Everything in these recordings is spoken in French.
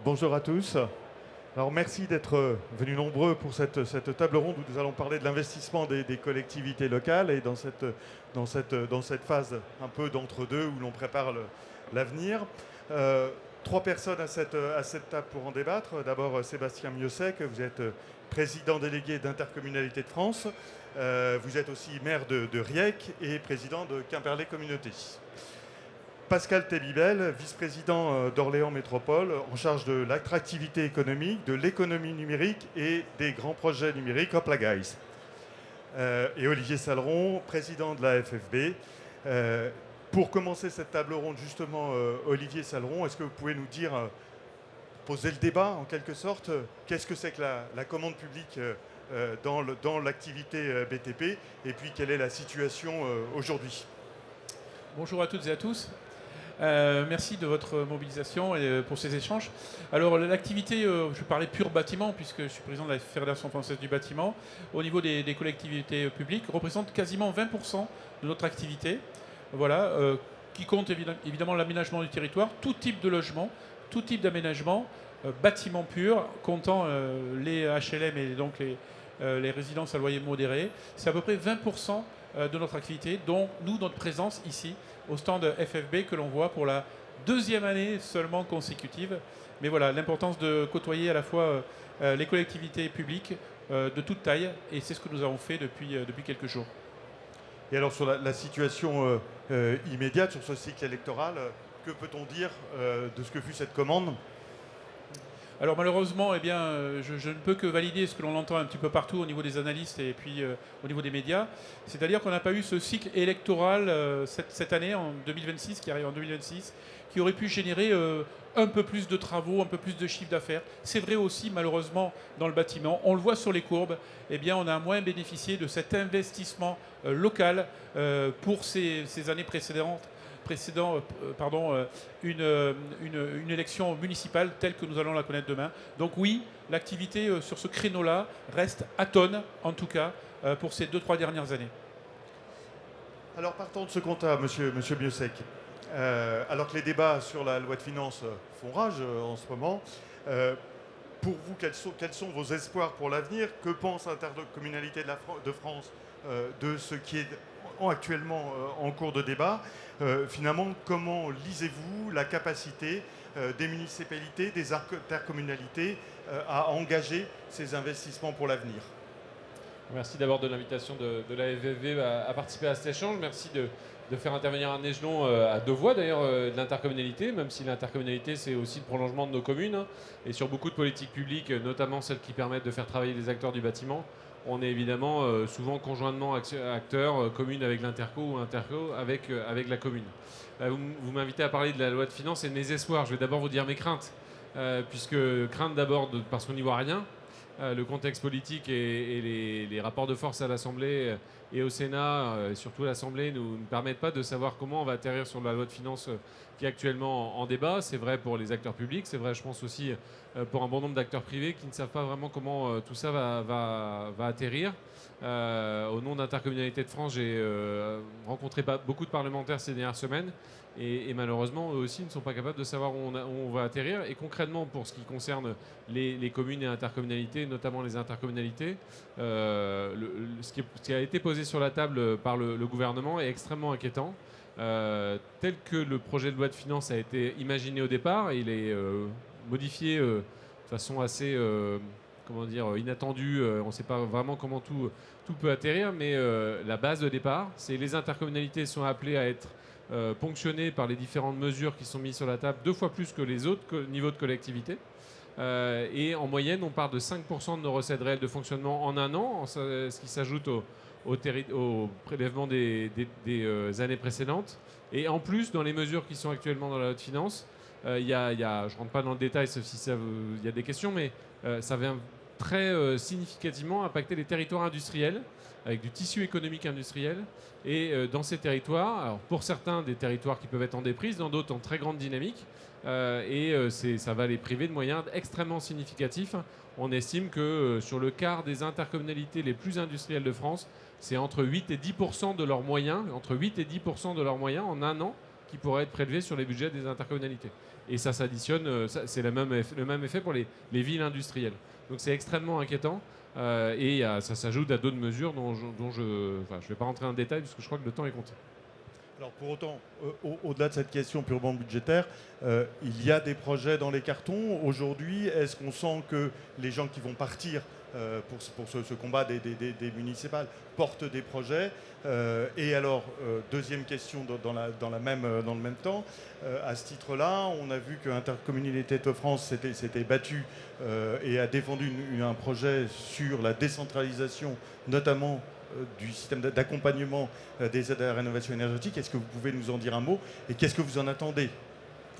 Bonjour à tous. Alors merci d'être venus nombreux pour cette table ronde où nous allons parler de l'investissement des collectivités locales et dans cette phase un peu d'entre-deux où l'on prépare l'avenir. Trois personnes à cette table pour en débattre. D'abord Sébastien Miossec, vous êtes président délégué d'Intercommunalité de France. Vous êtes aussi maire de Riec et président de Quimperlé Communauté. Pascal Tébibel, vice-président d'Orléans Métropole, en charge de l'attractivité économique, de l'économie numérique et des grands projets numériques Hopla Guys. Et Olivier Saleron, président de la FFB. Pour commencer cette table ronde, justement, Olivier Saleron, est-ce que vous pouvez nous dire, poser le débat en quelque sorte, qu'est-ce que c'est que la commande publique dans l'activité BTP et puis quelle est la situation aujourd'hui? Bonjour à toutes et à tous. Merci de votre mobilisation et pour ces échanges. Alors l'activité, je parlais pur bâtiment puisque je suis président de la Fédération française du bâtiment, au niveau des collectivités publiques, représente quasiment 20% de notre activité, voilà, qui compte évidemment l'aménagement du territoire, tout type de logement, tout type d'aménagement, bâtiment pur, comptant les HLM et donc les résidences à loyer modéré. C'est à peu près 20% de notre activité, dont nous, notre présence ici, au stand FFB que l'on voit pour la deuxième année seulement consécutive. Mais voilà, l'importance de côtoyer à la fois les collectivités publiques de toute taille, et c'est ce que nous avons fait depuis quelques jours. Et alors sur la situation immédiate, sur ce cycle électoral, que peut-on dire de ce que fut cette commande ? Alors malheureusement, eh bien, je ne peux que valider ce que l'on entend un petit peu partout au niveau des analystes et puis au niveau des médias. C'est-à-dire qu'on n'a pas eu ce cycle électoral cette année, en 2026, qui arrive en 2026, qui aurait pu générer un peu plus de travaux, un peu plus de chiffre d'affaires. C'est vrai aussi, malheureusement, dans le bâtiment. On le voit sur les courbes, eh bien, on a moins bénéficié de cet investissement local pour ces années précédant une élection municipale telle que nous allons la connaître demain. Donc oui, l'activité sur ce créneau-là reste atone, en tout cas, pour ces 2-3 dernières années. Alors partons de ce constat, monsieur Miossec. Alors que les débats sur la loi de finances font rage en ce moment, pour vous, quels sont vos espoirs pour l'avenir? Que pense l'Intercommunalité de France de ce qui est actuellement en cours de débat? Finalement, comment lisez-vous la capacité des municipalités, des intercommunalités à engager ces investissements pour l'avenir? Merci d'abord de l'invitation de la FFV à participer à cet échange. Merci de faire intervenir un échelon à deux voix d'ailleurs de l'intercommunalité, même si l'intercommunalité c'est aussi le prolongement de nos communes. Et sur beaucoup de politiques publiques, notamment celles qui permettent de faire travailler les acteurs du bâtiment, on est évidemment souvent conjointement acteurs, commune avec l'interco ou interco avec la commune. Vous m'invitez à parler de la loi de finances et de mes espoirs. Je vais d'abord vous dire mes craintes, puisque crainte d'abord parce qu'on n'y voit rien. Le contexte politique et les rapports de force à l'Assemblée et au Sénat, et surtout à l'Assemblée, ne nous permettent pas de savoir comment on va atterrir sur la loi de finances qui est actuellement en débat. C'est vrai pour les acteurs publics, c'est vrai je pense aussi pour un bon nombre d'acteurs privés qui ne savent pas vraiment comment tout ça va atterrir. Au nom d'Intercommunalité de France, j'ai rencontré beaucoup de parlementaires ces dernières semaines et malheureusement, eux aussi ne sont pas capables de savoir où on va atterrir. Et concrètement, pour ce qui concerne les communes et intercommunalités, notamment les intercommunalités, ce qui a été posé sur la table par le gouvernement est extrêmement inquiétant. Tel que le projet de loi de finances a été imaginé au départ, il est modifié de façon assez inattendue. On ne sait pas vraiment comment tout peut atterrir, mais la base de départ, c'est les intercommunalités sont appelées à être ponctionnées par les différentes mesures qui sont mises sur la table 2 fois plus que les autres niveaux de collectivité. Et en moyenne, on part de 5% de nos recettes réelles de fonctionnement en un an, ce qui s'ajoute au prélèvement des années précédentes. Et en plus, dans les mesures qui sont actuellement dans la loi de finances, je ne rentre pas dans le détail, sauf si il y a des questions, mais ça vient très significativement impacter les territoires industriels, avec du tissu économique industriel. Et dans ces territoires, alors pour certains, des territoires qui peuvent être en déprise, dans d'autres en très grande dynamique, ça va les priver de moyens extrêmement significatifs. On estime que sur le quart des intercommunalités les plus industrielles de France, c'est entre 8 et 10% de leurs moyens, en un an, qui pourraient être prélevés sur les budgets des intercommunalités. Et ça s'additionne, c'est le même effet pour les villes industrielles. Donc c'est extrêmement inquiétant. Et ça s'ajoute à d'autres mesures dont je ne vais pas rentrer en détail parce que je crois que le temps est compté. Alors pour autant, au-delà de cette question purement budgétaire, il y a des projets dans les cartons. Aujourd'hui, est-ce qu'on sent que les gens qui vont partir pour ce combat des municipales portent des projets et alors, deuxième question dans le même temps, à ce titre-là, on a vu que Intercommunalité de France s'était battue et a défendu un projet sur la décentralisation, notamment du système d'accompagnement des aides à la rénovation énergétique. Est-ce que vous pouvez nous en dire un mot et qu'est-ce que vous en attendez ?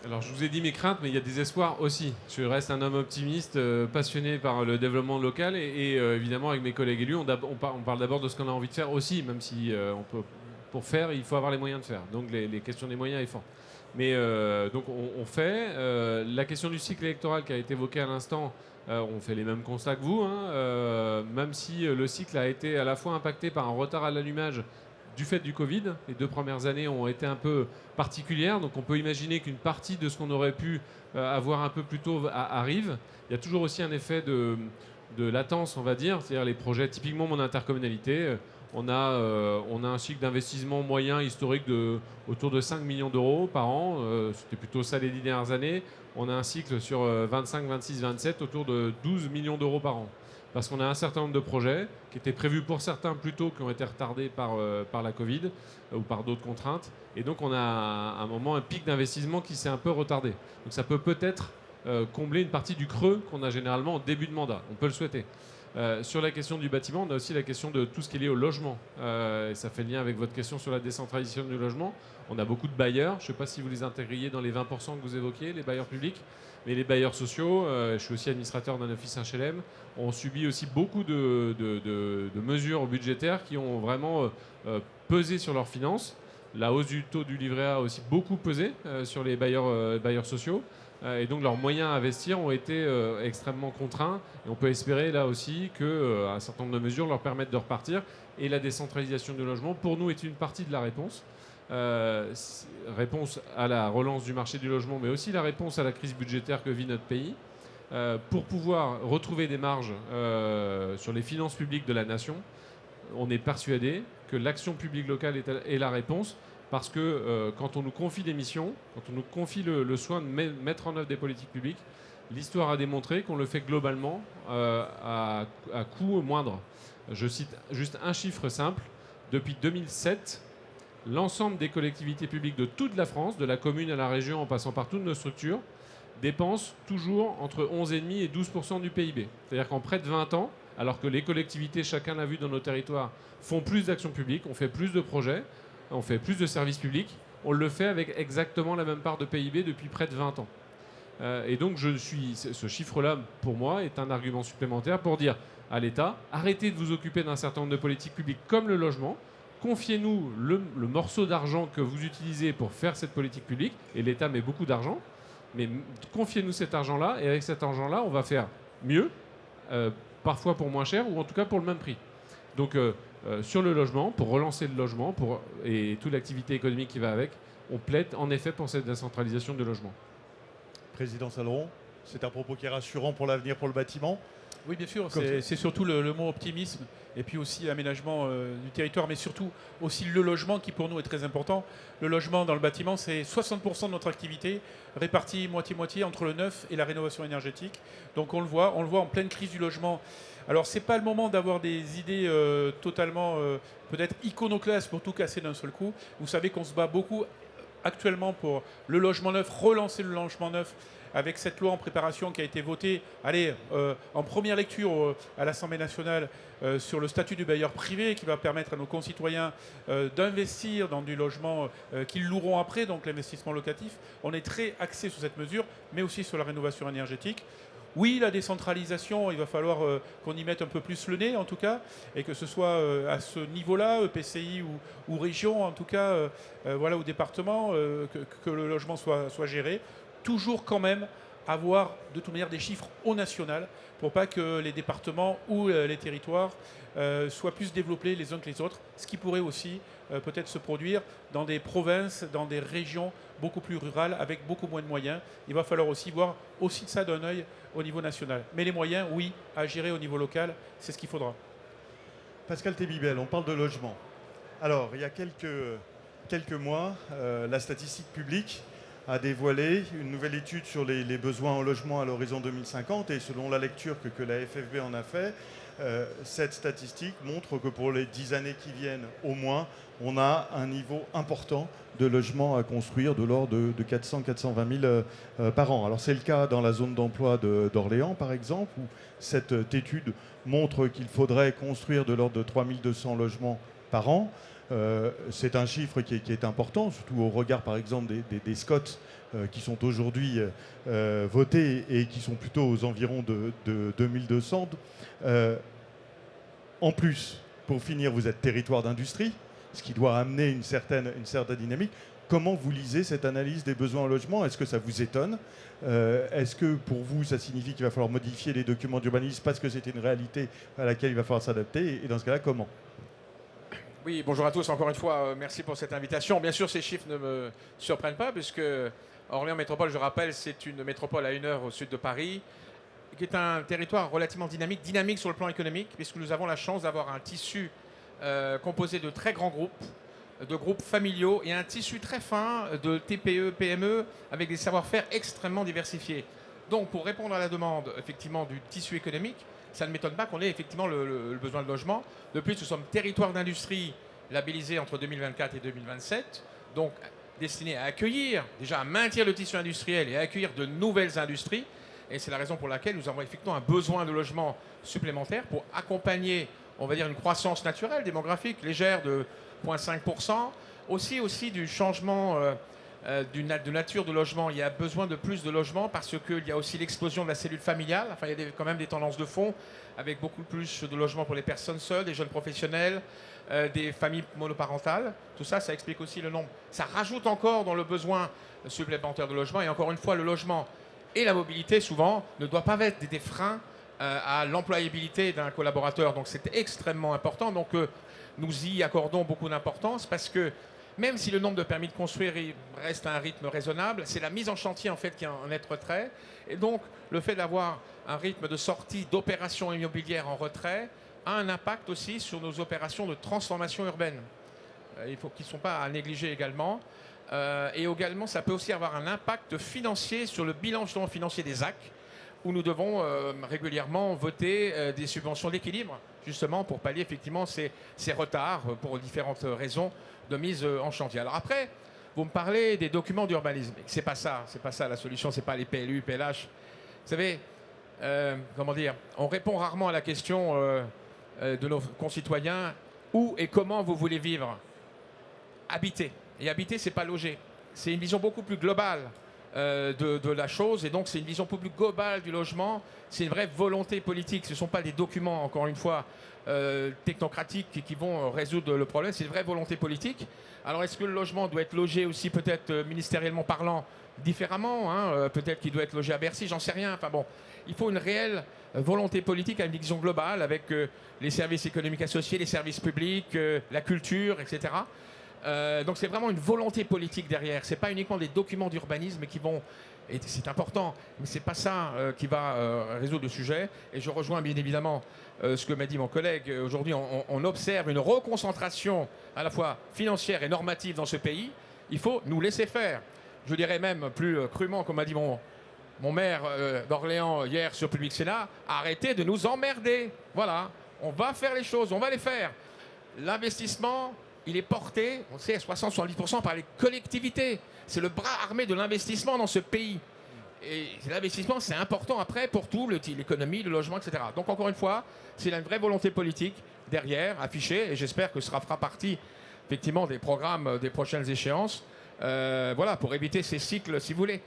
Alors je vous ai dit mes craintes, mais il y a des espoirs aussi. Je reste un homme optimiste, passionné par le développement local et évidemment avec mes collègues élus, on parle d'abord de ce qu'on a envie de faire aussi, même si pour faire, il faut avoir les moyens de faire. Donc les questions des moyens est forte. Mais donc on fait. La question du cycle électoral qui a été évoquée à l'instant, on fait les mêmes constats que vous, même si le cycle a été à la fois impacté par un retard à l'allumage du fait du Covid. Les 2 premières années ont été un peu particulières, donc on peut imaginer qu'une partie de ce qu'on aurait pu avoir un peu plus tôt arrive. Il y a toujours aussi un effet de latence, on va dire, c'est-à-dire les projets, typiquement mon intercommunalité, on a un cycle d'investissement moyen historique autour de 5 millions d'euros par an, c'était plutôt ça les 10 dernières années. On a un cycle sur 25, 26, 27 autour de 12 millions d'euros par an. Parce qu'on a un certain nombre de projets qui étaient prévus pour certains plus tôt, qui ont été retardés par la Covid ou par d'autres contraintes. Et donc on a à un moment un pic d'investissement qui s'est un peu retardé. Donc ça peut-être combler une partie du creux qu'on a généralement au début de mandat. On peut le souhaiter. Sur la question du bâtiment, on a aussi la question de tout ce qui est lié au logement. Et ça fait lien avec votre question sur la décentralisation du logement. On a beaucoup de bailleurs. Je ne sais pas si vous les intégriez dans les 20% que vous évoquiez, les bailleurs publics. Mais les bailleurs sociaux, je suis aussi administrateur d'un office HLM, ont subi aussi beaucoup de mesures budgétaires qui ont vraiment pesé sur leurs finances. La hausse du taux du livret A a aussi beaucoup pesé sur les bailleurs sociaux. Et donc leurs moyens à investir ont été extrêmement contraints. Et on peut espérer là aussi qu'un certain nombre de mesures leur permettent de repartir. Et la décentralisation du logement, pour nous, est une partie de la réponse. Réponse à la relance du marché du logement, mais aussi la réponse à la crise budgétaire que vit notre pays, pour pouvoir retrouver des marges sur les finances publiques de la nation. On est persuadé que l'action publique locale est la réponse, parce que quand on nous confie des missions, quand on nous confie le soin de mettre en œuvre des politiques publiques, l'histoire a démontré qu'on le fait globalement à coût moindre. Je cite juste un chiffre simple. Depuis 2007, l'ensemble des collectivités publiques de toute la France, de la commune à la région en passant par toutes nos structures, dépensent toujours entre 11,5 et 12% du PIB. C'est-à-dire qu'en près de 20 ans, alors que les collectivités, chacun l'a vu dans nos territoires, font plus d'actions publiques, on fait plus de projets, on fait plus de services publics, on le fait avec exactement la même part de PIB depuis près de 20 ans. Et donc ce chiffre-là, pour moi, est un argument supplémentaire pour dire à l'État, arrêtez de vous occuper d'un certain nombre de politiques publiques comme le logement, confiez-nous le morceau d'argent que vous utilisez pour faire cette politique publique, et l'État met beaucoup d'argent, mais confiez-nous cet argent-là, et avec cet argent-là, on va faire mieux, parfois pour moins cher, ou en tout cas pour le même prix. Donc sur le logement, pour relancer le logement et toute l'activité économique qui va avec, on plaide en effet pour cette décentralisation de logement. Président Saleron, c'est un propos qui est rassurant pour l'avenir pour le bâtiment. Oui, bien sûr, c'est surtout le mot optimisme et puis aussi l'aménagement du territoire, mais surtout aussi le logement qui pour nous est très important. Le logement dans le bâtiment, c'est 60% de notre activité répartie moitié-moitié entre le neuf et la rénovation énergétique. Donc on le voit en pleine crise du logement. Alors c'est pas le moment d'avoir des idées totalement peut-être iconoclastes pour tout casser d'un seul coup. Vous savez qu'on se bat beaucoup actuellement pour le logement neuf, relancer le logement neuf avec cette loi en préparation qui a été votée en première lecture à l'Assemblée nationale sur le statut du bailleur privé qui va permettre à nos concitoyens d'investir dans du logement qu'ils loueront après, donc l'investissement locatif. On est très axé sur cette mesure, mais aussi sur la rénovation énergétique. Oui, la décentralisation, il va falloir qu'on y mette un peu plus le nez, en tout cas, et que ce soit à ce niveau-là, EPCI ou région, en tout cas, au département, que le logement soit géré. Toujours quand même avoir de toute manière des chiffres au national pour pas que les départements ou les territoires soient plus développés les uns que les autres, ce qui pourrait aussi peut-être se produire dans des provinces, dans des régions beaucoup plus rurales avec beaucoup moins de moyens. Il va falloir aussi voir aussi ça d'un œil au niveau national. Mais les moyens, oui, à gérer au niveau local, c'est ce qu'il faudra. Pascal Tébibel, on parle de logement. Alors, il y a quelques mois, la statistique publique a dévoilé une nouvelle étude sur les besoins en logement à l'horizon 2050 et selon la lecture que la FFB en a fait, cette statistique montre que pour les 10 années qui viennent au moins, on a un niveau important de logements à construire de l'ordre de 400-420 000 par an. Alors c'est le cas dans la zone d'emploi d'Orléans par exemple, où cette étude montre qu'il faudrait construire de l'ordre de 3200 logements par an. C'est un chiffre qui est important, surtout au regard par exemple des SCOT qui sont aujourd'hui votés et qui sont plutôt aux environs de 2200. En plus, pour finir, vous êtes territoire d'industrie, ce qui doit amener une certaine dynamique. Comment vous lisez cette analyse des besoins en logement? Est-ce que ça vous étonne? Est-ce que pour vous, ça signifie qu'il va falloir modifier les documents d'urbanisme parce que c'est une réalité à laquelle il va falloir s'adapter? Et dans ce cas-là, comment? Oui, bonjour à tous. Encore une fois, merci pour cette invitation. Bien sûr, ces chiffres ne me surprennent pas puisque Orléans Métropole, je rappelle, c'est une métropole à 1 heure au sud de Paris, qui est un territoire relativement dynamique sur le plan économique, puisque nous avons la chance d'avoir un tissu composé de très grands groupes, de groupes familiaux et un tissu très fin de TPE, PME, avec des savoir-faire extrêmement diversifiés. Donc, pour répondre à la demande effectivement du tissu économique, ça ne m'étonne pas qu'on ait effectivement le besoin de logement. De plus, nous sommes territoire d'industrie labellisé entre 2024 et 2027, donc destiné à accueillir, déjà à maintenir le tissu industriel et à accueillir de nouvelles industries. Et c'est la raison pour laquelle nous avons effectivement un besoin de logement supplémentaire pour accompagner, on va dire, une croissance naturelle, démographique, légère de 0,5%. Aussi du changement de nature de logement. Il y a besoin de plus de logements parce qu'il y a aussi l'explosion de la cellule familiale. Enfin, il y a quand même des tendances de fond avec beaucoup plus de logements pour les personnes seules, des jeunes professionnels, des familles monoparentales. Tout ça, ça explique aussi le nombre. Ça rajoute encore dans le besoin supplémentaire de logement. Et encore une fois, le logement et la mobilité, souvent, ne doivent pas être des freins à l'employabilité d'un collaborateur. Donc, c'est extrêmement important. Donc, nous y accordons beaucoup d'importance parce que même si le nombre de permis de construire reste à un rythme raisonnable, c'est la mise en chantier en fait qui en est retrait. Et donc, le fait d'avoir un rythme de sortie d'opérations immobilières en retrait a un impact aussi sur nos opérations de transformation urbaine. Qui ne sont pas à négliger également. Et également, ça peut aussi avoir un impact financier sur le bilan justement financier des ZAC, où nous devons régulièrement voter des subventions d'équilibre, justement pour pallier effectivement ces retards pour différentes raisons de mise en chantier. Alors après, vous me parlez des documents d'urbanisme. C'est pas ça la solution, c'est pas les PLU, PLH. Vous savez, comment dire, on répond rarement à la question de nos concitoyens, où et comment vous voulez vivre? Habiter. Et habiter, c'est pas loger. C'est une vision beaucoup plus globale de la chose. Et donc, c'est une vision beaucoup plus globale du logement. C'est une vraie volonté politique. Ce ne sont pas des documents, encore une fois, technocratiques qui vont résoudre le problème. C'est une vraie volonté politique. Alors, est-ce que le logement doit être logé aussi, peut-être ministériellement parlant, différemment, hein, peut-être qu'il doit être logé à Bercy, j'en sais rien. Enfin bon, il faut une réelle volonté politique à une vision globale avec les services économiques associés, les services publics, la culture, etc. Donc c'est vraiment une volonté politique derrière. C'est pas uniquement des documents d'urbanisme qui vont, et c'est important, mais c'est pas ça qui va résoudre le sujet. Et je rejoins bien évidemment ce que m'a dit mon collègue. Aujourd'hui, on observe une reconcentration à la fois financière et normative dans ce pays. Il faut nous laisser faire. Je dirais même plus crûment, comme m'a dit mon maire d'Orléans hier sur Public Sénat, arrêtez de nous emmerder. Voilà, on va faire les choses, on va les faire. L'investissement, il est porté, on sait, à 60-70% par les collectivités. C'est le bras armé de l'investissement dans ce pays. Et l'investissement, c'est important après pour tout, l'économie, le logement, etc. Donc encore une fois, c'est une vraie volonté politique derrière, affichée, et j'espère que ce fera partie effectivement des programmes des prochaines échéances. Voilà, pour éviter ces cycles, si vous voulez.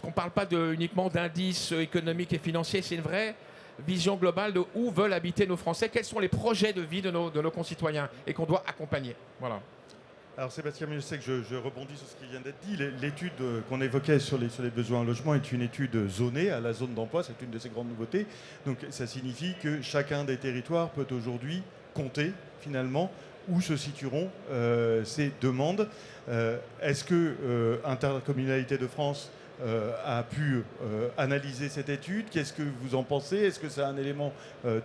On ne parle pas uniquement d'indices économiques et financiers, c'est une vraie vision globale de où veulent habiter nos Français, quels sont les projets de vie de nos concitoyens et qu'on doit accompagner. Voilà. Alors Sébastien, je sais que je rebondis sur ce qui vient d'être dit. L'étude qu'on évoquait sur les besoins en logement est une étude zonée à la zone d'emploi. C'est une de ces grandes nouveautés. Donc ça signifie que chacun des territoires peut aujourd'hui compter finalement où se situeront ces demandes. Est-ce que Intercommunalité de France a pu analyser cette étude? Qu'est-ce que vous en pensez? Est-ce que c'est un élément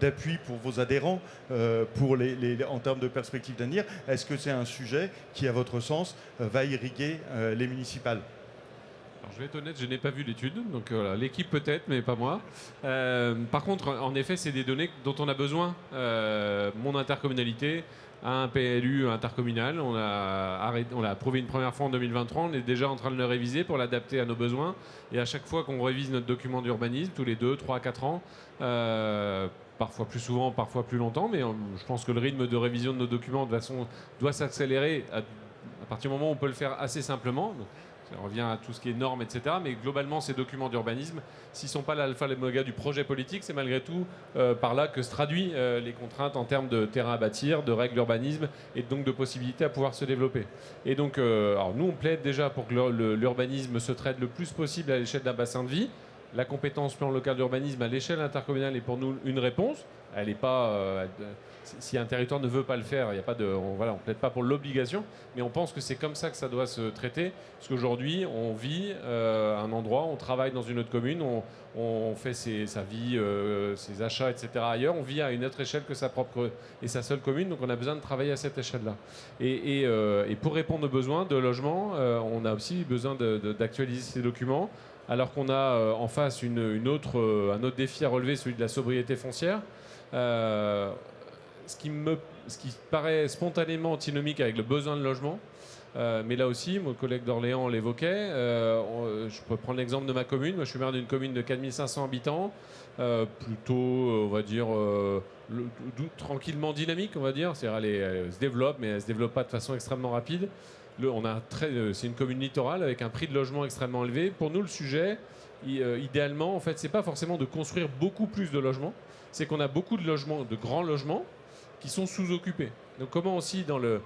d'appui pour vos adhérents en termes de perspectives d'avenir? Est-ce que c'est un sujet qui, à votre sens, va irriguer les municipales? Alors, je vais être honnête, je n'ai pas vu l'étude, donc voilà, l'équipe peut-être, mais pas moi. Par contre, en effet, c'est des données dont on a besoin. Mon intercommunalité a un PLU intercommunal. On l'a approuvé une première fois en 2023. On est déjà en train de le réviser pour l'adapter à nos besoins. Et à chaque fois qu'on révise notre document d'urbanisme, tous les 2, 3, 4 ans, parfois plus souvent, parfois plus longtemps, mais je pense que le rythme de révision de nos documents de façon doit s'accélérer à partir du moment où on peut le faire assez simplement. Ça revient à tout ce qui est normes, etc. Mais globalement, ces documents d'urbanisme, s'ils ne sont pas l'alpha et l'oméga du projet politique, c'est malgré tout par là que se traduisent les contraintes en termes de terrain à bâtir, de règles d'urbanisme et donc de possibilités à pouvoir se développer. Et donc, alors nous, on plaide déjà pour que l'urbanisme se traite le plus possible à l'échelle d'un bassin de vie. La compétence plan local d'urbanisme à l'échelle intercommunale est pour nous une réponse. Elle n'est pas... si un territoire ne veut pas le faire, il n'y a pas de, on plaide pas pour l'obligation, mais on pense que c'est comme ça que ça doit se traiter. Parce qu'aujourd'hui, on vit à un endroit, on travaille dans une autre commune, on fait sa vie, ses achats, etc. ailleurs. On vit à une autre échelle que sa propre et sa seule commune, donc on a besoin de travailler à cette échelle-là. Et pour répondre aux besoins de logement, on a aussi besoin d'actualiser ces documents. Alors qu'on a en face un autre défi à relever, celui de la sobriété foncière. Ce qui paraît spontanément antinomique avec le besoin de logement. Mais là aussi, mon collègue d'Orléans l'évoquait. Je peux prendre l'exemple de ma commune. Moi, je suis maire d'une commune de 4500 habitants, plutôt, on va dire, tranquillement dynamique, on va dire. C'est-à-dire, elle se développe, mais elle ne se développe pas de façon extrêmement rapide. C'est une commune littorale avec un prix de logement extrêmement élevé. Pour nous, le sujet, idéalement, en fait, c'est pas forcément de construire beaucoup plus de logements. C'est qu'on a beaucoup de logements, de grands logements, qui sont sous-occupés. Donc, comment aussi dans le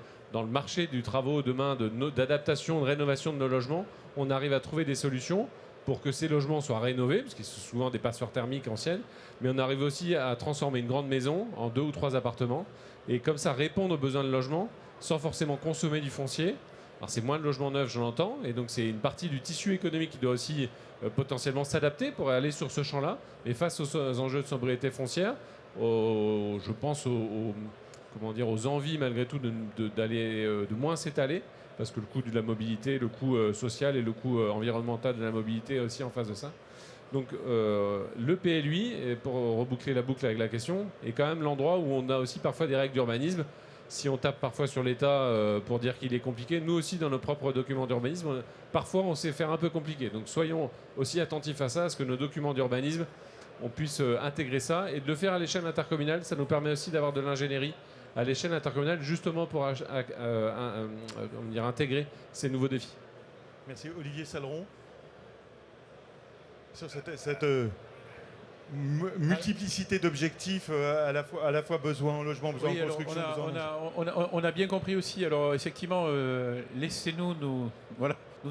marché du travaux demain d'adaptation, de rénovation de nos logements, on arrive à trouver des solutions pour que ces logements soient rénovés, parce qu'ils sont souvent des passoires thermiques anciennes, mais on arrive aussi à transformer une grande maison en 2 ou 3 appartements, et comme ça répondre aux besoins de logement sans forcément consommer du foncier. Alors c'est moins de logements neufs, je l'entends, et donc c'est une partie du tissu économique qui doit aussi potentiellement s'adapter pour aller sur ce champ-là. Et face aux enjeux de sobriété foncière, je pense aux envies malgré tout de moins s'étaler, parce que le coût de la mobilité, le coût social et le coût environnemental de la mobilité est aussi en face de ça. Donc le PLUI, et pour reboucler la boucle avec la question, est quand même l'endroit où on a aussi parfois des règles d'urbanisme. Si on tape parfois sur l'État pour dire qu'il est compliqué, nous aussi dans nos propres documents d'urbanisme, parfois on sait faire un peu compliqué. Donc soyons aussi attentifs à ça, à ce que nos documents d'urbanisme, on puisse intégrer ça. Et de le faire à l'échelle intercommunale, ça nous permet aussi d'avoir de l'ingénierie à l'échelle intercommunale, justement pour intégrer ces nouveaux défis. Merci. Olivier Saleron. Sur cette multiplicité d'objectifs, à la fois besoin en logement, besoin en construction. On a bien compris aussi. Alors effectivement, laissez-nous nous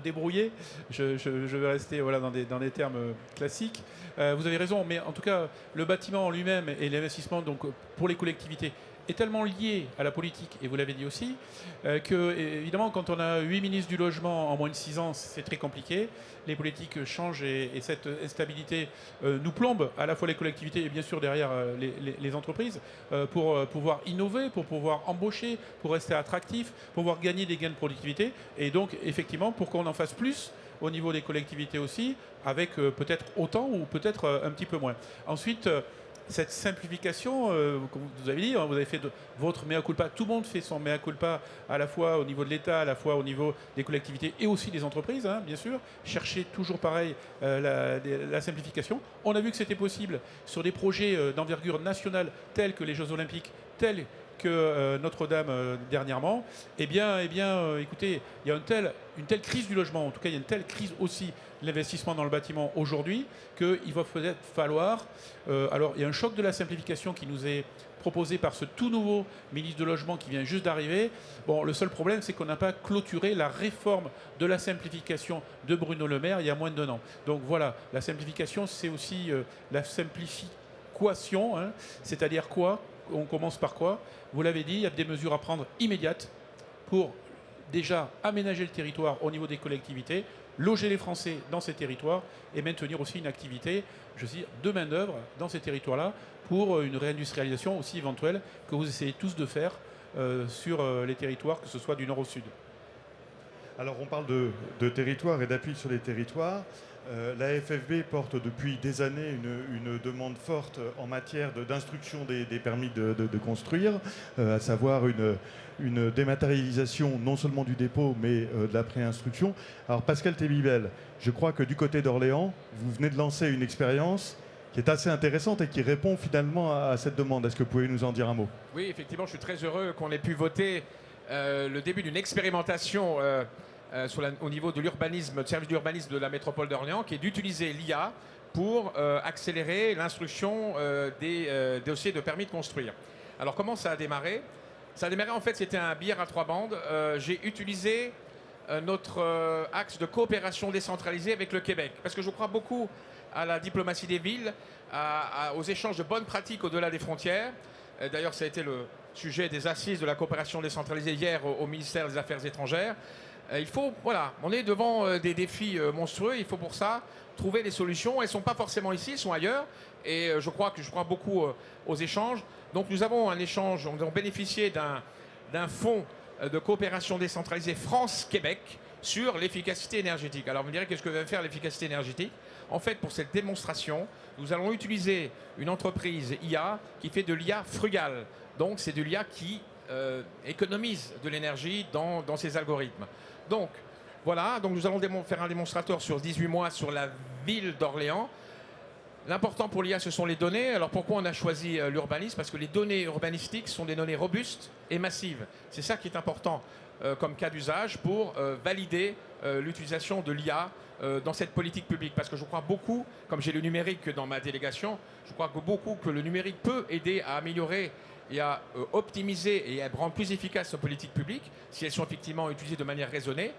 débrouiller. Je vais rester dans des termes classiques. Vous avez raison, mais en tout cas, le bâtiment en lui-même et l'investissement donc pour les collectivités est tellement lié à la politique, et vous l'avez dit aussi, que, évidemment, quand on a 8 ministres du logement en moins de 6 ans, c'est très compliqué. Les politiques changent et cette instabilité nous plombe, à la fois les collectivités et bien sûr derrière les entreprises, pour pouvoir innover, pour pouvoir embaucher, pour rester attractif, pour pouvoir gagner des gains de productivité, et donc, effectivement, pour qu'on en fasse plus au niveau des collectivités aussi, avec peut-être autant ou peut-être un petit peu moins. Ensuite, cette simplification, comme vous avez dit, vous avez fait votre mea culpa. Tout le monde fait son mea culpa, à la fois au niveau de l'État, à la fois au niveau des collectivités et aussi des entreprises, bien sûr. Chercher toujours pareil la simplification. On a vu que c'était possible sur des projets d'envergure nationale tels que les Jeux Olympiques telle que Notre-Dame dernièrement, écoutez, il y a une telle crise du logement, en tout cas il y a une telle crise aussi de l'investissement dans le bâtiment aujourd'hui, qu'il va peut-être falloir... alors il y a un choc de la simplification qui nous est proposé par ce tout nouveau ministre de Logement qui vient juste d'arriver. Bon, le seul problème, c'est qu'on n'a pas clôturé la réforme de la simplification de Bruno Le Maire il y a moins de 2 ans. Donc voilà, la simplification, c'est aussi la simplification, hein. C'est-à-dire quoi? On commence par quoi? Vous l'avez dit, il y a des mesures à prendre immédiates pour déjà aménager le territoire au niveau des collectivités, loger les Français dans ces territoires et maintenir aussi une activité, je dis, de main-d'œuvre dans ces territoires-là pour une réindustrialisation aussi éventuelle que vous essayez tous de faire sur les territoires, que ce soit du nord au sud. Alors on parle de territoire et d'appui sur les territoires. La FFB porte depuis des années une demande forte en matière d'instruction des permis de construire, à savoir une dématérialisation non seulement du dépôt mais de la préinstruction. Alors Pascal Tébibel, je crois que du côté d'Orléans, vous venez de lancer une expérience qui est assez intéressante et qui répond finalement à cette demande. Est-ce que vous pouvez nous en dire un mot? Oui, effectivement, je suis très heureux qu'on ait pu voter le début d'une expérimentation au niveau de l'urbanisme, du service d'urbanisme de la métropole d'Orléans, qui est d'utiliser l'IA pour accélérer l'instruction des dossiers de permis de construire. Alors comment ça a démarré? Ça a démarré, en fait, c'était un billard à 3 bandes. J'ai utilisé notre axe de coopération décentralisée avec le Québec, parce que je crois beaucoup à la diplomatie des villes, aux échanges de bonnes pratiques au-delà des frontières. D'ailleurs, ça a été le sujet des assises de la coopération décentralisée hier au ministère des Affaires étrangères. Il faut, voilà, on est devant des défis monstrueux. Il faut pour ça trouver des solutions. Elles ne sont pas forcément ici, elles sont ailleurs. Et je crois beaucoup aux échanges. Donc nous avons un échange, nous avons bénéficié d'un fonds de coopération décentralisée France-Québec sur l'efficacité énergétique. Alors vous me direz, qu'est-ce que va faire l'efficacité énergétique? En fait, pour cette démonstration, nous allons utiliser une entreprise IA qui fait de l'IA frugale. Donc c'est de l'IA qui économise de l'énergie dans ses algorithmes. Donc voilà, donc nous allons faire un démonstrateur sur 18 mois sur la ville d'Orléans. L'important pour l'IA, ce sont les données. Alors pourquoi on a choisi l'urbanisme? Parce que les données urbanistiques sont des données robustes et massives. C'est ça qui est important comme cas d'usage pour valider l'utilisation de l'IA dans cette politique publique. Parce que je crois beaucoup, comme j'ai le numérique dans ma délégation, je crois beaucoup que le numérique peut aider à améliorer et à optimiser et à rendre plus efficaces nos politiques publiques si elles sont effectivement utilisées de manière raisonnée.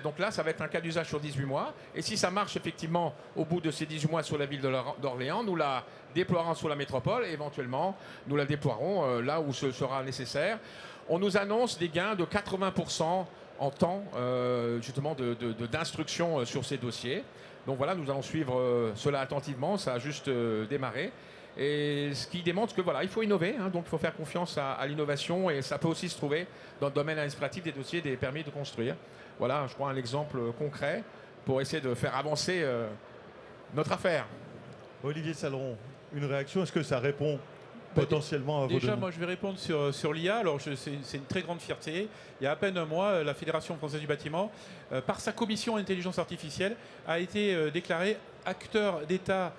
Donc là, ça va être un cas d'usage sur 18 mois. Et si ça marche effectivement au bout de ces 18 mois sur la ville d'Orléans, nous la déploierons sur la métropole et éventuellement nous la déploierons là où ce sera nécessaire. On nous annonce des gains de 80% en temps justement d'instruction sur ces dossiers. Donc voilà, nous allons suivre cela attentivement. Ça a juste démarré. Et ce qui démontre que voilà, il faut innover, hein, donc il faut faire confiance à l'innovation et ça peut aussi se trouver dans le domaine administratif des dossiers des permis de construire. Voilà, je crois, un exemple concret pour essayer de faire avancer notre affaire. Olivier Saleron, une réaction, est-ce que ça répond potentiellement à vos Déjà, demandes? moi, je vais répondre sur l'IA. Alors, c'est une très grande fierté. Il y a à peine un mois, la Fédération française du bâtiment, par sa commission intelligence artificielle, a été déclarée acteur d'État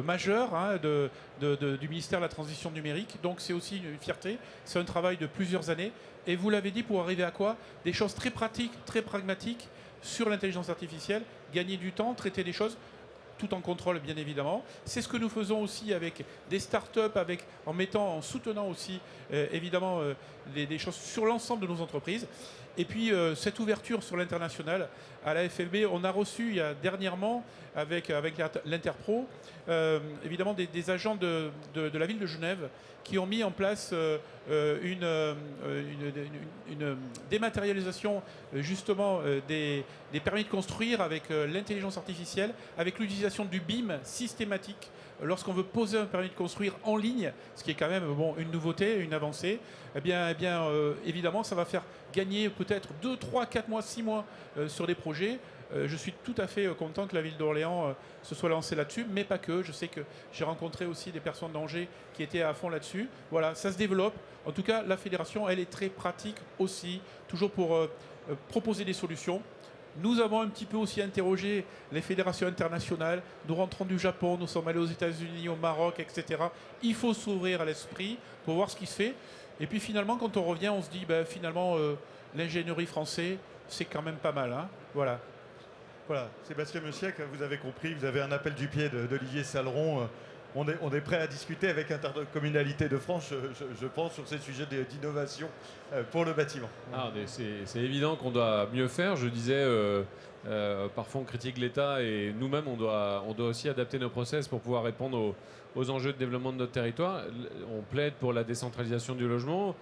majeur hein, du ministère de la Transition numérique. Donc, c'est aussi une fierté. C'est un travail de plusieurs années. Et vous l'avez dit, pour arriver à quoi? Des choses très pratiques, très pragmatiques sur l'intelligence artificielle, gagner du temps, traiter des choses tout en contrôle bien évidemment. C'est ce que nous faisons aussi avec des startups, en soutenant aussi évidemment des choses sur l'ensemble de nos entreprises. Et puis cette ouverture sur l'international à la FFB, on a reçu dernièrement avec l'Interpro évidemment des agents de la ville de Genève qui ont mis en place une dématérialisation justement des permis de construire avec l'intelligence artificielle, avec l'utilisation du BIM systématique lorsqu'on veut poser un permis de construire en ligne, ce qui est quand même une nouveauté, une avancée. Évidemment, ça va faire gagner peut-être 2, 3, 4 mois, 6 mois sur des projets. Je suis tout à fait content que la ville d'Orléans se soit lancée là-dessus, mais pas que. Je sais que j'ai rencontré aussi des personnes d'Angers qui étaient à fond là-dessus. Voilà, ça se développe. En tout cas, la fédération, elle est très pratique aussi, toujours pour proposer des solutions. Nous avons un petit peu aussi interrogé les fédérations internationales. Nous rentrons du Japon, nous sommes allés aux États-Unis, au Maroc, etc. Il faut s'ouvrir à l'esprit pour voir ce qui se fait. Et puis finalement, quand on revient, on se dit, finalement, l'ingénierie française, c'est quand même pas mal. Hein, voilà. Voilà, Sébastien Messiac, vous avez compris, vous avez un appel du pied d'Olivier Saleron. On est prêt à discuter avec Intercommunalité de France, je pense, sur ces sujets d'innovation pour le bâtiment. C'est évident qu'on doit mieux faire. Je disais, parfois on critique l'État et nous-mêmes, on doit aussi adapter nos process pour pouvoir répondre aux enjeux de développement de notre territoire. On plaide pour la décentralisation du logement.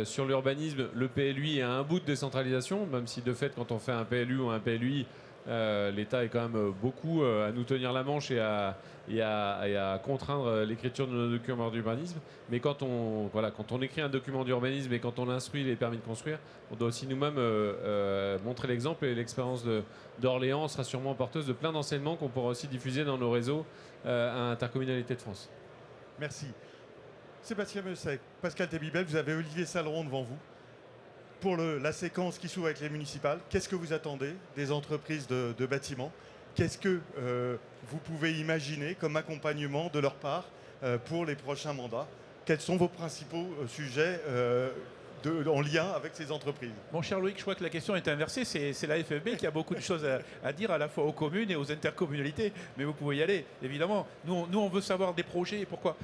Sur l'urbanisme, le PLUI est un bout de décentralisation, même si de fait, quand on fait un PLU ou un PLUI, l'État est quand même beaucoup à nous tenir la manche et à contraindre l'écriture de nos documents d'urbanisme. Mais quand on écrit un document d'urbanisme et quand on instruit les permis de construire, on doit aussi nous-mêmes montrer l'exemple, et l'expérience d'Orléans sera sûrement porteuse de plein d'enseignements qu'on pourra aussi diffuser dans nos réseaux à Intercommunalité de France. Merci. Sébastien Messiac, Pascal Tébibel, vous avez Olivier Saleron devant vous. Pour la séquence qui s'ouvre avec les municipales, qu'est-ce que vous attendez des entreprises de bâtiments? Qu'est-ce que vous pouvez imaginer comme accompagnement de leur part pour les prochains mandats? Quels sont vos principaux sujets en lien avec ces entreprises? Mon cher Loïc, je crois que la question est inversée. C'est la FFB qui a beaucoup de choses à dire à la fois aux communes et aux intercommunalités. Mais vous pouvez y aller, évidemment. Nous, on veut savoir des projets. Pourquoi?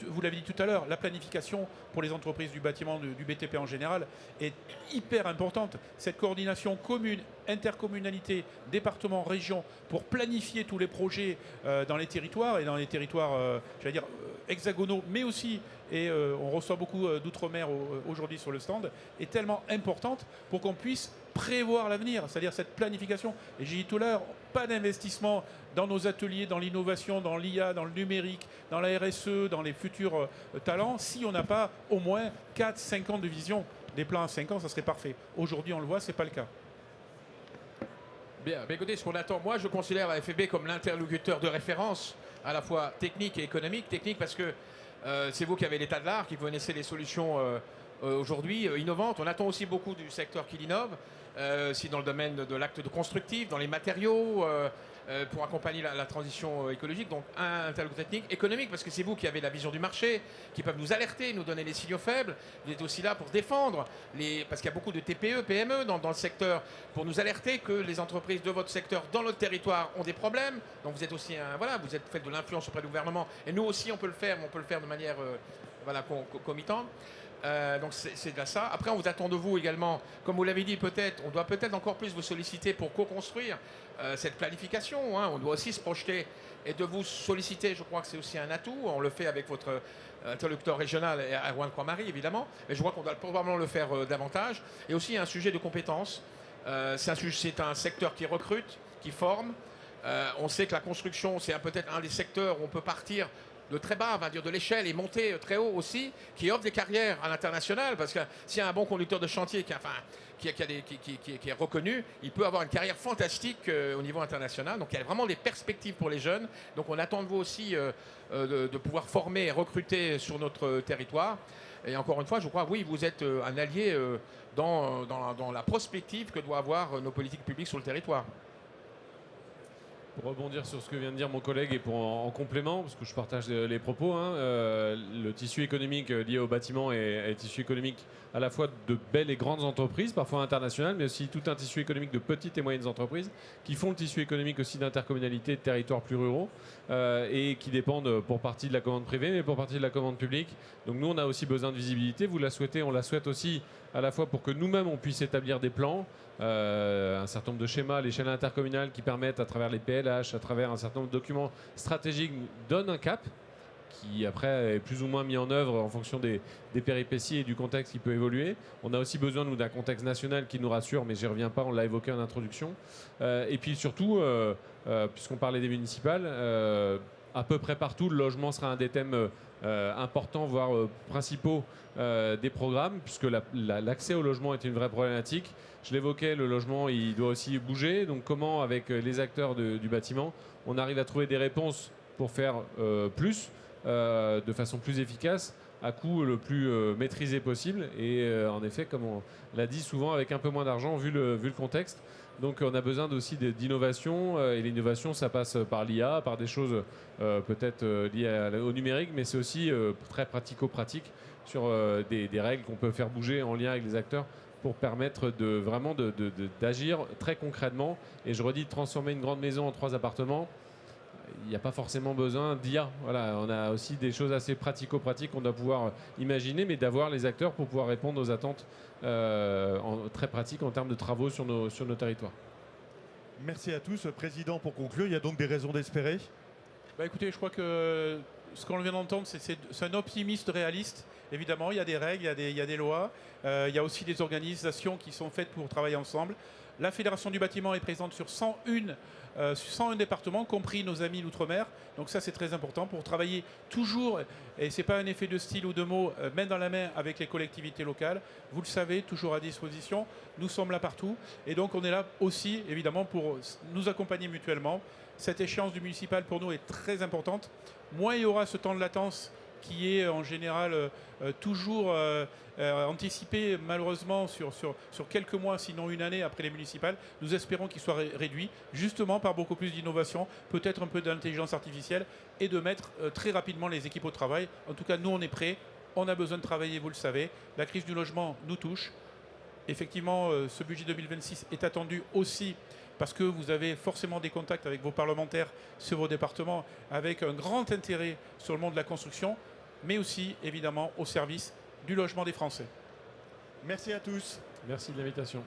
Vous l'avez dit tout à l'heure, la planification pour les entreprises du bâtiment, du BTP en général, est hyper importante. Cette coordination commune, intercommunalité, département, région, pour planifier tous les projets dans les territoires, et dans les territoires, j'allais dire, hexagonaux, mais aussi, et on reçoit beaucoup d'outre-mer aujourd'hui sur le stand, est tellement importante pour qu'on puisse prévoir l'avenir, c'est-à-dire cette planification. Et j'ai dit tout à l'heure, pas d'investissement dans nos ateliers, dans l'innovation, dans l'IA, dans le numérique, dans la RSE, dans les futurs talents, si on n'a pas au moins 4-5 ans de vision. Des plans à 5 ans, ça serait parfait. Aujourd'hui, on le voit, ce n'est pas le cas. Bien, écoutez, ce qu'on attend, moi je considère la FFB comme l'interlocuteur de référence, à la fois technique et économique. Technique parce que c'est vous qui avez l'état de l'art, qui connaissez les solutions aujourd'hui innovantes. On attend aussi beaucoup du secteur qui l'innove, si dans le domaine de l'acte de constructif, dans les matériaux, pour accompagner la transition écologique. Donc un interlocuteur technique, économique, parce que c'est vous qui avez la vision du marché, qui peuvent nous alerter, nous donner les signaux faibles. Vous êtes aussi là pour défendre, parce qu'il y a beaucoup de TPE, PME dans le secteur, pour nous alerter que les entreprises de votre secteur, dans notre territoire, ont des problèmes. Donc vous êtes aussi vous êtes fait de l'influence auprès du gouvernement. Et nous aussi, on peut le faire, mais on peut le faire de manière concomitante. Donc c'est de ça. Après, on vous attend de vous également, comme vous l'avez dit, on doit peut-être encore plus vous solliciter pour co-construire cette planification. Hein. On doit aussi se projeter et de vous solliciter. Je crois que c'est aussi un atout. On le fait avec votre interlocuteur régional, Erwan Croix-Marie, évidemment. Mais je crois qu'on doit probablement le faire davantage. Et aussi un sujet de compétences. C'est un secteur qui recrute, qui forme. On sait que la construction, c'est peut-être un des secteurs où on peut partir de très bas, on va dire de l'échelle, et monter très haut aussi, qui offre des carrières à l'international, parce que s'il y a un bon conducteur de chantier qui est reconnu, il peut avoir une carrière fantastique au niveau international. Donc il y a vraiment des perspectives pour les jeunes. Donc on attend de vous aussi de pouvoir former et recruter sur notre territoire. Et encore une fois, je crois, oui, vous êtes un allié dans la prospective que doivent avoir nos politiques publiques sur le territoire. Pour rebondir sur ce que vient de dire mon collègue et en complément, parce que je partage les propos, le tissu économique lié au bâtiment est tissu économique à la fois de belles et grandes entreprises, parfois internationales, mais aussi tout un tissu économique de petites et moyennes entreprises qui font le tissu économique aussi d'intercommunalités, de territoires plus ruraux et qui dépendent pour partie de la commande privée, mais pour partie de la commande publique. Donc nous, on a aussi besoin de visibilité. Vous la souhaitez, on la souhaite aussi à la fois pour que nous-mêmes, on puisse établir des plans, un certain nombre de schémas à l'échelle intercommunale qui permettent, à travers les PLH, à travers un certain nombre de documents stratégiques, donnent un cap qui après est plus ou moins mis en œuvre en fonction des péripéties et du contexte qui peut évoluer. On a aussi besoin, nous, d'un contexte national qui nous rassure, mais j'y reviens pas, on l'a évoqué en introduction. Et puis surtout, puisqu'on parlait des municipales, à peu près partout, le logement sera un des thèmes importants, voire principaux des programmes, puisque l'accès au logement est une vraie problématique. Je l'évoquais, le logement, il doit aussi bouger. Donc comment, avec les acteurs du bâtiment, on arrive à trouver des réponses pour faire plus, de façon plus efficace, à coût le plus maîtrisé possible. Et en effet, comme on l'a dit souvent, avec un peu moins d'argent, vu le contexte. Donc on a besoin aussi d'innovation, et l'innovation, ça passe par l'IA, par des choses peut-être liées au numérique, mais c'est aussi très pratico-pratique sur des règles qu'on peut faire bouger en lien avec les acteurs pour permettre vraiment d'agir très concrètement. Et je redis, de transformer une grande maison en 3 appartements, il n'y a pas forcément besoin de dire, voilà, on a aussi des choses assez pratico-pratiques qu'on doit pouvoir imaginer, mais d'avoir les acteurs pour pouvoir répondre aux attentes très pratiques en termes de travaux sur nos territoires. Merci à tous. Président, pour conclure, il y a donc des raisons d'espérer? Écoutez, je crois que ce qu'on vient d'entendre, c'est un optimiste réaliste. Évidemment, il y a des règles, il y a des lois, il y a aussi des organisations qui sont faites pour travailler ensemble. La Fédération du bâtiment est présente sur 101 départements, compris nos amis l'outre-mer. Donc ça, c'est très important pour travailler toujours, et ce n'est pas un effet de style ou de mots, main dans la main avec les collectivités locales. Vous le savez, toujours à disposition. Nous sommes là partout. Et donc, on est là aussi, évidemment, pour nous accompagner mutuellement. Cette échéance du municipal, pour nous, est très importante. Moins il y aura ce temps de latence qui est en général toujours anticipé malheureusement sur quelques mois, sinon une année après les municipales. Nous espérons qu'il soit réduit justement par beaucoup plus d'innovation, peut-être un peu d'intelligence artificielle et de mettre très rapidement les équipes au travail. En tout cas, nous, on est prêts. On a besoin de travailler, vous le savez. La crise du logement nous touche. Effectivement, ce budget 2026 est attendu aussi parce que vous avez forcément des contacts avec vos parlementaires sur vos départements, avec un grand intérêt sur le monde de la construction, mais aussi, évidemment, au service du logement des Français. Merci à tous. Merci de l'invitation.